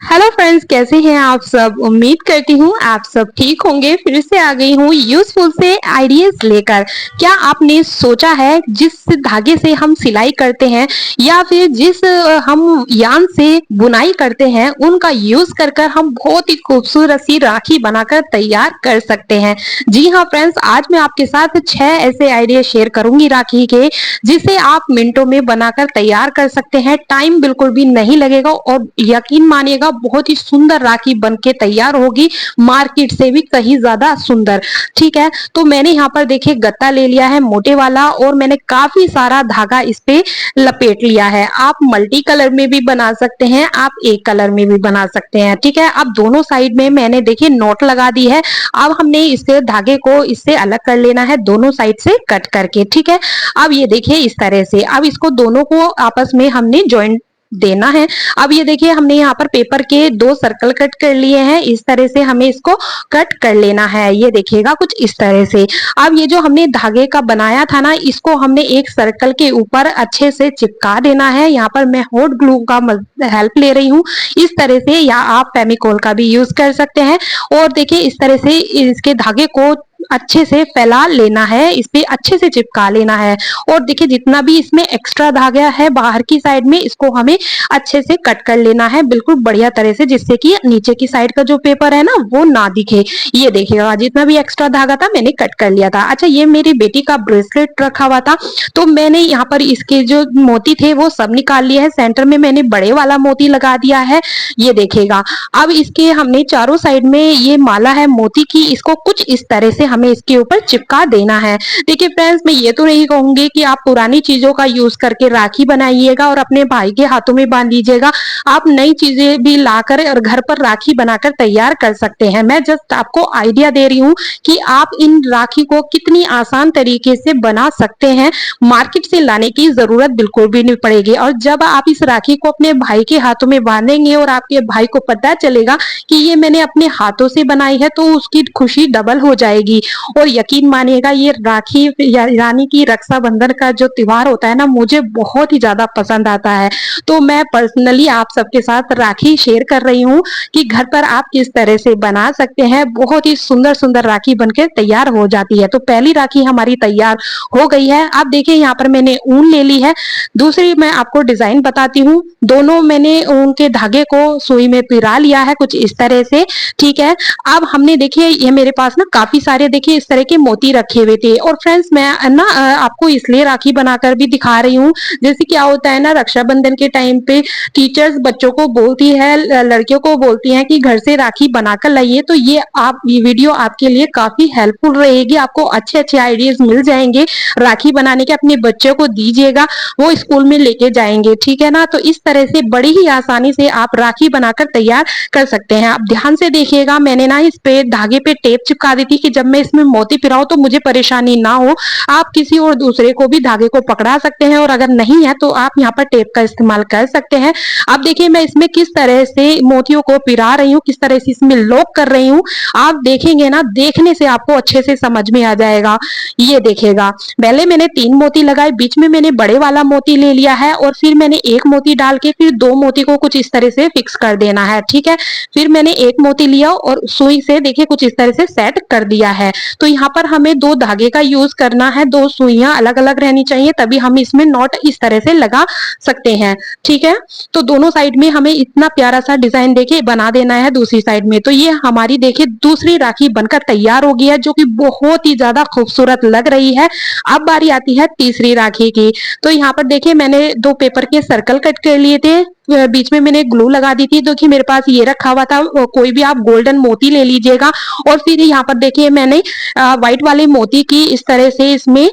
Hello friends, कैसे हैं आप सब। उम्मीद करती हूँ आप सब ठीक होंगे। फिर से आ गई हूँ यूजफुल से आइडियाज लेकर। क्या आपने सोचा है जिस धागे से हम सिलाई करते हैं या फिर जिस हम यान से बुनाई करते हैं उनका यूज कर कर हम बहुत ही खूबसूरत सी राखी बनाकर तैयार कर सकते हैं। जी हाँ फ्रेंड्स, आज मैं आपके साथ 6 ऐसे आइडिया शेयर करूंगी राखी के, जिसे आप मिनटों में बनाकर तैयार कर सकते हैं। टाइम बिल्कुल भी नहीं लगेगा और यकीन मानिएगा बहुत ही सुंदर राखी बनके तैयार होगी, मार्केट से भी कहीं ज्यादा सुंदर। ठीक है, तो मैंने यहाँ पर देखिए गत्ता ले लिया है मोटे वाला और मैंने काफी सारा धागा इस पे लपेट लिया है। आप मल्टी कलर में भी बना सकते हैं, आप एक कलर में भी बना सकते हैं। ठीक है, अब दोनों साइड में मैंने देखिए नॉट लगा दी है। अब हमने इससे धागे को इससे अलग कर लेना है दोनों साइड से कट करके। ठीक है, अब ये देखिए इस तरह से, अब इसको दोनों को आपस में हमने ज्वाइंट देना है। अब ये देखिए हमने यहाँ पर पेपर के 2 सर्कल कट कर लिए हैं। इस तरह से हमें इसको कट कर लेना है। ये देखिएगा कुछ इस तरह से। अब ये जो हमने धागे का बनाया था ना, इसको हमने एक सर्कल के ऊपर अच्छे से चिपका देना है। यहाँ पर मैं हॉट ग्लू का हेल्प ले रही हूँ इस तरह से, या आप फेविकोल का भी यूज कर सकते हैं। और देखिए इस तरह से इसके धागे को अच्छे से फैला लेना है, इस पे अच्छे से चिपका लेना है। और देखिए जितना भी इसमें एक्स्ट्रा धागा है बाहर की साइड में, इसको हमें अच्छे से कट कर लेना है बिल्कुल बढ़िया तरह से, जिससे कि नीचे की साइड का जो पेपर है ना वो ना दिखे। ये देखिएगा जितना भी एक्स्ट्रा धागा था मैंने कट कर लिया था। अच्छा, ये मेरी बेटी का ब्रेसलेट रखा हुआ था तो मैंने यहाँ पर इसके जो मोती थे वो सब निकाल लिए हैं। सेंटर में मैंने बड़े वाला मोती लगा दिया है। ये देखिएगा अब इसके हमने चारों साइड में ये माला है मोती की, इसको कुछ इस तरह से हमें इसके ऊपर चिपका देना है। देखिए फ्रेंड्स, मैं ये तो नहीं कहूंगी कि आप पुरानी चीजों का यूज करके राखी बनाइएगा और अपने भाई के हाथों में बांध दीजिएगा। आप नई चीजें भी लाकर और घर पर राखी बनाकर तैयार कर सकते हैं। मैं जस्ट आपको आइडिया दे रही हूँ कि आप इन राखी को कितनी आसान तरीके से बना सकते हैं। मार्केट से लाने की जरूरत बिल्कुल भी नहीं पड़ेगी। और जब आप इस राखी को अपने भाई के हाथों में बांधेंगे और आपके भाई को पता चलेगा कि ये मैंने अपने हाथों से बनाई है, तो उसकी खुशी डबल हो जाएगी। और यकीन मानिएगा ये राखी यानी कि रक्षाबंधन का जो त्योहार होता है ना, मुझे बहुत ही ज्यादा पसंद आता है। तो मैं पर्सनली आप सबके साथ राखी शेयर कर रही हूँ कि घर पर आप किस तरह से बना सकते हैं। बहुत ही सुंदर सुंदर राखी बनकर तैयार हो जाती है। तो पहली राखी हमारी तैयार हो गई है। आप देखिए यहाँ पर मैंने ऊन ले ली है। दूसरी मैं आपको डिजाइन बताती हूँ। दोनों मैंने ऊन के धागे को सुई में पिरा लिया है कुछ इस तरह से। ठीक है, अब हमने देखिए ये मेरे पास ना काफी सारे देखिए इस तरह के मोती रखे हुए थे। और फ्रेंड्स मैं ना आपको इसलिए राखी बनाकर भी दिखा रही हूँ, जैसे क्या होता है ना रक्षाबंधन के टाइम पे टीचर्स बच्चों को बोलती है, लड़कियों को बोलती हैं कि घर से राखी बनाकर लाइए। तो ये वीडियो आपके लिए काफी हेल्पफुल रहेगी। आपको अच्छे अच्छे आइडियाज मिल जाएंगे राखी बनाने के। अपने बच्चों को दीजिएगा, वो स्कूल में लेके जाएंगे। ठीक है ना, तो इस तरह से बड़ी ही आसानी से आप राखी बनाकर तैयार कर सकते हैं। आप ध्यान से देखिएगा, मैंने ना इस पे धागे पे टेप चिपका दी थी कि जब मैं इसमें मोती पिराऊं तो मुझे परेशानी ना हो। आप किसी और दूसरे को भी धागे को पकड़ा सकते हैं, और अगर नहीं है तो आप यहाँ पर टेप का इस्तेमाल कर सकते हैं। अब देखिए मैं इसमें किस तरह से मोतियों को पिरा रही हूँ, किस तरह से इसमें लॉक कर रही हूँ। आप देखेंगे ना, देखने से आपको अच्छे से समझ में आ जाएगा। ये देखिएगा, पहले मैंने 3 मोती लगाए, बीच में मैंने बड़े वाला मोती ले लिया है और फिर मैंने एक मोती डाल के फिर 2 मोती को कुछ इस तरह से फिक्स कर देना है। ठीक है, फिर मैंने एक मोती लिया और सुई से देखिए कुछ इस तरह से सेट कर दिया है। तो यहाँ पर हमें 2 धागे का यूज करना है, 2 सुइयां अलग अलग रहनी चाहिए, तभी हम इसमें नॉट इस तरह से लगा सकते हैं। ठीक है, तो दोनों साइड में हमें इतना प्यारा सा डिजाइन देखिए बना देना है दूसरी साइड में। तो ये हमारी देखिए दूसरी राखी बनकर तैयार हो गई है, जो कि बहुत ही ज्यादा खूबसूरत लग रही है। अब बारी आती है तीसरी राखी की। तो यहाँ पर देखिए मैंने 2 पेपर के सर्कल कट कर लिए थे, बीच में मैंने ग्लू लगा दी थी। देखिए मेरे पास ये रखा हुआ था, कोई भी आप गोल्डन मोती ले लीजिएगा। और फिर यहाँ पर देखिए मैंने व्हाइट वाले मोती की इस तरह से इसमें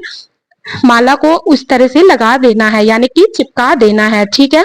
माला को उस तरह से लगा देना है, यानी कि चिपका देना है। ठीक है,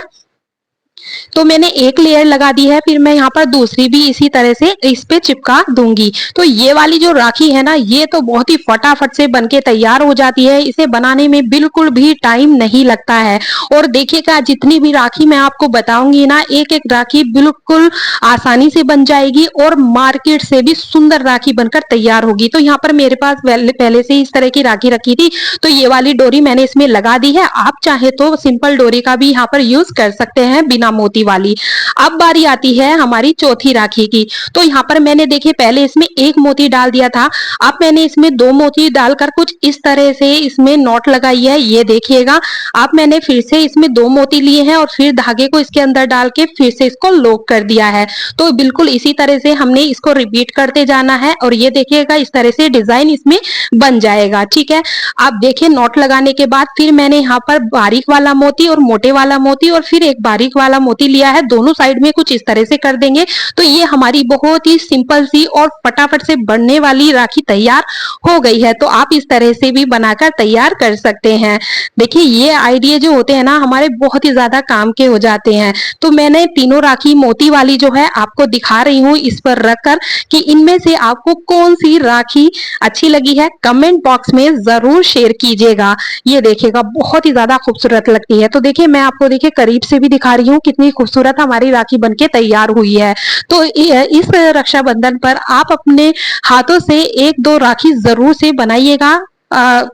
तो मैंने एक लेयर लगा दी है, फिर मैं यहाँ पर दूसरी भी इसी तरह से इस पे चिपका दूंगी। तो ये वाली जो राखी है ना, ये तो बहुत ही फटाफट से बनके तैयार हो जाती है। इसे बनाने में बिल्कुल भी टाइम नहीं लगता है। और देखिएगा जितनी भी राखी मैं आपको बताऊंगी ना, एक एक राखी बिल्कुल आसानी से बन जाएगी और मार्केट से भी सुंदर राखी बनकर तैयार होगी। तो यहाँ पर मेरे पास पहले से इस तरह की राखी रखी थी, तो ये वाली डोरी मैंने इसमें लगा दी है। आप चाहे तो सिंपल डोरी का भी यहाँ पर यूज कर सकते हैं बिना मोती वाली। अब बारी आती है हमारी चौथी राखी की। तो यहाँ पर मैंने देखिए पहले इसमें एक मोती डाल दिया था, अब मैंने इसमें दो मोती डालकर कुछ इस तरह से इसमें नॉट लगाई है, ये देखिएगा। अब मैंने फिर से इसमें दो मोती लिए हैं और फिर धागे को इसके अंदर डाल के फिर से इसको लॉक कर दिया है। तो बिल्कुल इसी तरह से हमने इसको रिपीट करते जाना है और ये देखिएगा इस तरह से डिजाइन इसमें बन जाएगा। ठीक है, आप देखिए नॉट लगाने के बाद फिर मैंने यहाँ पर बारीक वाला मोती और मोटे वाला मोती और फिर एक बारीक वाला मोती लिया है, दोनों साइड में कुछ इस तरह से कर देंगे। तो ये हमारी बहुत ही सिंपल सी और फटाफट से बनने वाली राखी तैयार हो गई है। तो आप इस तरह से भी बनाकर तैयार कर सकते हैं। देखिए ये आइडिया जो होते हैं ना हमारे बहुत ही ज्यादा काम के हो जाते हैं। तो मैंने तीनों राखी मोती वाली जो है आपको दिखा रही हूँ इस पर रखकर कि इनमें से आपको कौन सी राखी अच्छी लगी है कमेंट बॉक्स में जरूर शेयर कीजिएगा। ये देखिएगा बहुत ही ज्यादा खूबसूरत लगती है। तो देखिए मैं आपको देखिए करीब से भी दिखा रही हूँ कितनी खूबसूरत हमारी राखी बनके तैयार हुई है। तो इस रक्षाबंधन पर आप अपने हाथों से एक दो राखी जरूर से बनाइएगा।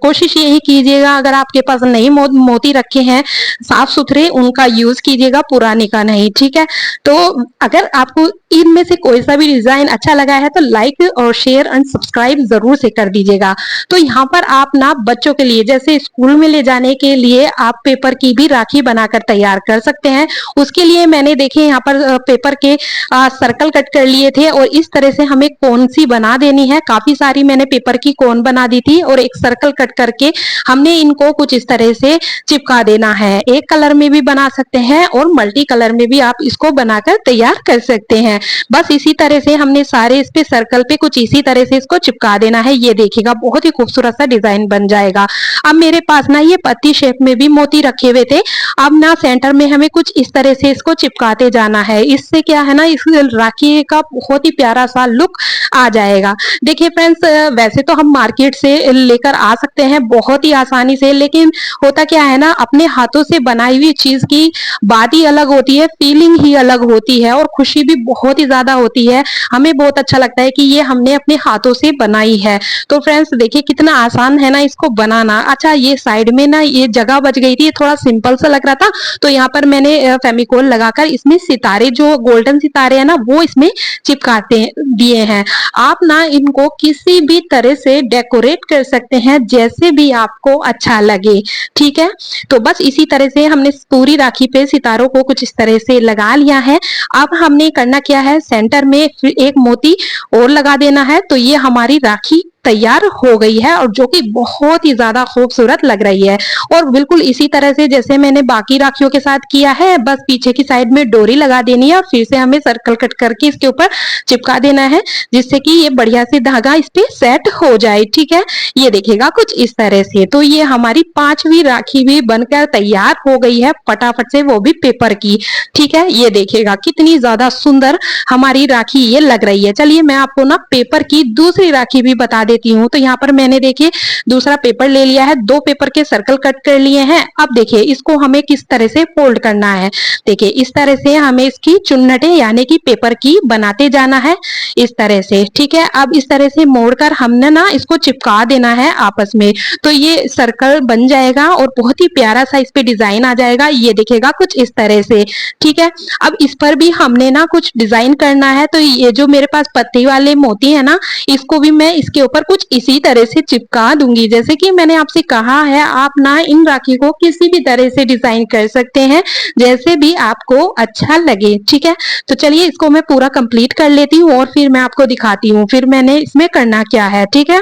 कोशिश यही कीजिएगा अगर आपके पास नहीं मोती रखे हैं साफ सुथरे उनका यूज कीजिएगा, पुराने का नहीं। ठीक है, तो अगर आपको इनमें से कोई सा भी डिजाइन अच्छा लगा है तो लाइक और शेयर एंड सब्सक्राइब जरूर से कर दीजिएगा। तो यहाँ पर आप ना बच्चों के लिए जैसे स्कूल में ले जाने के लिए आप पेपर की भी राखी बनाकर तैयार कर सकते हैं। उसके लिए मैंने देखे यहाँ पर पेपर के सर्कल कट कर लिए थे और इस तरह से हमें कौन सी बना देनी है। काफी सारी मैंने पेपर की कोन बना दी थी और एक सर्कल कट करके हमने इनको कुछ इस तरह से चिपका देना है। एक कलर में भी बना सकते हैं और मल्टी कलर में भी आप इसको बनाकर तैयार कर सकते हैं। बस इसी तरह से हमने सारे इस पे सर्कल पे कुछ इसी तरह से इसको चिपका देना है। ये देखिएगा बहुत ही खूबसूरत सा डिजाइन बन जाएगा। अब मेरे पास ना ये पत्ती शेप में भी मोती रखे हुए थे, अब ना सेंटर में हमें कुछ इस तरह से इसको चिपकाते जाना है। इससे क्या है ना इस राखी का बहुत ही प्यारा सा लुक आ जाएगा। देखिए फ्रेंड्स वैसे तो हम मार्केट से लेकर आ सकते हैं बहुत ही आसानी से, लेकिन होता क्या है ना अपने हाथों से बनाई हुई चीज की बात ही अलग होती है, फीलिंग ही अलग होती है और खुशी भी बहुत ही ज्यादा होती है। हमें बहुत अच्छा लगता है कि ये हमने अपने हाथों से बनाई है। तो फ्रेंड्स देखिए कितना आसान है ना इसको बनाना। अच्छा ये साइड में ना ये जगह बच गई थी, थोड़ा सिंपल सा लग रहा था, तो यहाँ पर मैंने फेविकोल लगाकर इसमें सितारे जो गोल्डन सितारे हैं ना वो इसमें चिपकाते दिए हैं। आप ना इनको किसी भी तरह से डेकोरेट कर सकते हैं जैसे भी आपको अच्छा लगे। ठीक है, तो बस इसी तरह से हमने पूरी राखी पे सितारों को कुछ इस तरह से लगा लिया है। अब हमने करना क्या है सेंटर में एक मोती और लगा देना है। तो ये हमारी राखी तैयार हो गई है और जो कि बहुत ही ज्यादा खूबसूरत लग रही है। और बिल्कुल इसी तरह से जैसे मैंने बाकी राखियों के साथ किया है, बस पीछे की साइड में डोरी लगा देनी है और फिर से हमें सर्कल कट करके इसके ऊपर चिपका देना है जिससे कि ये बढ़िया से धागा इस पे सेट हो जाए। ठीक है, ये देखिएगा कुछ इस तरह से। तो ये हमारी पांचवी राखी भी बनकर तैयार हो गई है फटाफट से, वो भी पेपर की। ठीक है, ये देखिएगा कितनी ज्यादा सुंदर हमारी राखी ये लग रही है। चलिए मैं आपको ना पेपर की दूसरी राखी भी बता देती हूँ। तो यहाँ पर मैंने देखिए दूसरा पेपर ले लिया है, दो पेपर के सर्कल कट कर लिए हैं। अब देखिए इसको हमें किस तरह से फोल्ड करना है। देखिए इस तरह से हमें इसकी चुन्नटे यानी कि पेपर की बनाते जाना है इस तरह से। ठीक है, अब इस तरह से मोड़कर हमने ना इसको चिपका देना है आपस में। तो ये सर्कल बन जाएगा और बहुत ही प्यारा सा इस पे डिजाइन आ जाएगा। ये देखिएगा कुछ इस तरह से। ठीक है, अब इस पर भी हमने ना कुछ डिजाइन करना है। तो ये जो मेरे पास पत्ती वाले मोती है ना इसको भी मैं इसके ऊपर कुछ इसी तरह से चिपका दूंगी। जैसे कि मैंने आपसे कहा है आप ना इन राखी को किसी भी तरह से डिजाइन कर सकते हैं जैसे भी आपको अच्छा लगे। ठीक है, तो चलिए इसको मैं पूरा कंप्लीट कर लेती हूँ और फिर मैं आपको दिखाती हूँ फिर मैंने इसमें करना क्या है। ठीक है,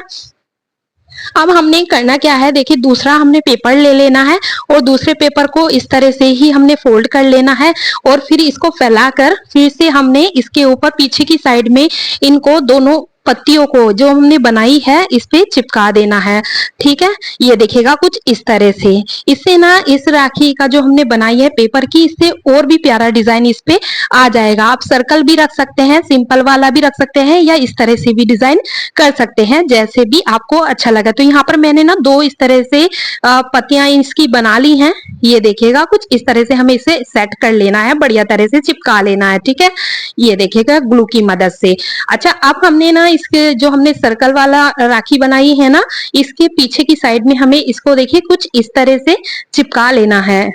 अब हमने करना क्या है देखिए दूसरा हमने पेपर ले लेना है और दूसरे पेपर को इस तरह से ही हमने फोल्ड कर लेना है और फिर इसको फैलाकर फिर से हमने इसके ऊपर पीछे की साइड में इनको दोनों पत्तियों को जो हमने बनाई है इस पे चिपका देना है। ठीक है, ये देखिएगा कुछ इस तरह से। इससे ना इस राखी का जो हमने बनाई है पेपर की इससे और भी प्यारा डिजाइन इस पे आ जाएगा। आप सर्कल भी रख सकते हैं, सिंपल वाला भी रख सकते हैं या इस तरह से भी डिजाइन कर सकते हैं जैसे भी आपको अच्छा लगा। तो यहाँ पर मैंने ना दो इस तरह से पत्तियां इसकी बना ली हैं। ये देखिएगा कुछ इस तरह से हमें इसे सेट कर लेना है, बढ़िया तरह से चिपका लेना है। ठीक है, ये देखिएगा ग्लू की मदद से। अच्छा अब हमने ना इसके जो हमने सर्कल वाला राखी बनाई है ना इसके पीछे की साइड में हमें इसको देखिए कुछ इस तरह से चिपका लेना है।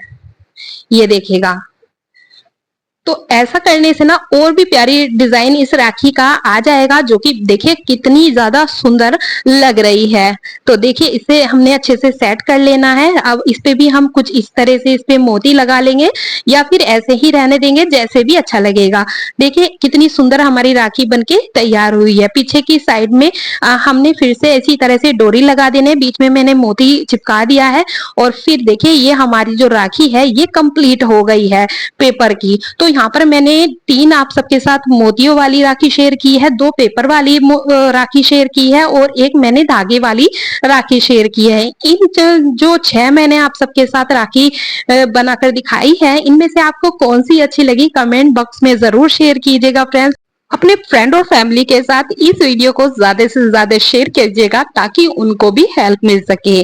ये देखिएगा तो ऐसा करने से ना और भी प्यारी डिजाइन इस राखी का आ जाएगा, जो कि देखिए कितनी ज्यादा सुंदर लग रही है। तो देखिए इसे हमने अच्छे से सेट कर लेना है। अब इस पे भी हम कुछ इस तरह से इस पे मोती लगा लेंगे या फिर ऐसे ही रहने देंगे, जैसे भी अच्छा लगेगा। देखिए कितनी सुंदर हमारी राखी बनके तैयार हुई है। पीछे की साइड में हमने फिर से इसी तरह से डोरी लगा देने, बीच में मैंने मोती चिपका दिया है और फिर देखिए ये हमारी जो राखी है ये कंप्लीट हो गई है पेपर की। तो यहाँ पर मैंने 3 आप सबके साथ मोतियों वाली राखी शेयर की है, 2 पेपर वाली राखी शेयर की है और एक मैंने धागे वाली राखी शेयर की है। इन जो 6 मैंने आप सबके साथ राखी बनाकर दिखाई है, इनमें से आपको कौन सी अच्छी लगी कमेंट बॉक्स में जरूर शेयर कीजिएगा फ्रेंड्स। अपने फ्रेंड और फैमिली के साथ इस वीडियो को ज्यादा से ज्यादा शेयर कीजिएगा ताकि उनको भी हेल्प मिल सके।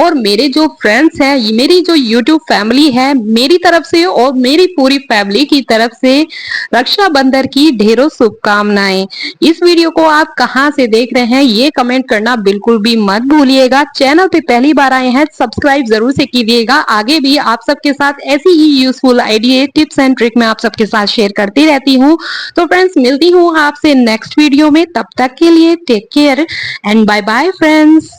और मेरे जो फ्रेंड्स हैं, मेरी जो यूट्यूब फैमिली है, मेरी तरफ से और मेरी पूरी फैमिली की तरफ से रक्षाबंधन की ढेरों शुभकामनाएं। इस वीडियो को आप कहां से देख रहे हैं ये कमेंट करना बिल्कुल भी मत भूलिएगा। चैनल पे पहली बार आए हैं सब्सक्राइब जरूर से कीजिएगा। आगे भी आप सबके साथ ऐसी ही useful idea tips and trick मैं आप सबके साथ शेयर करती रहती हूँ। तो फ्रेंड्स मिलती हूँ आपसे नेक्स्ट वीडियो में, तब तक के लिए take care and bye bye friends.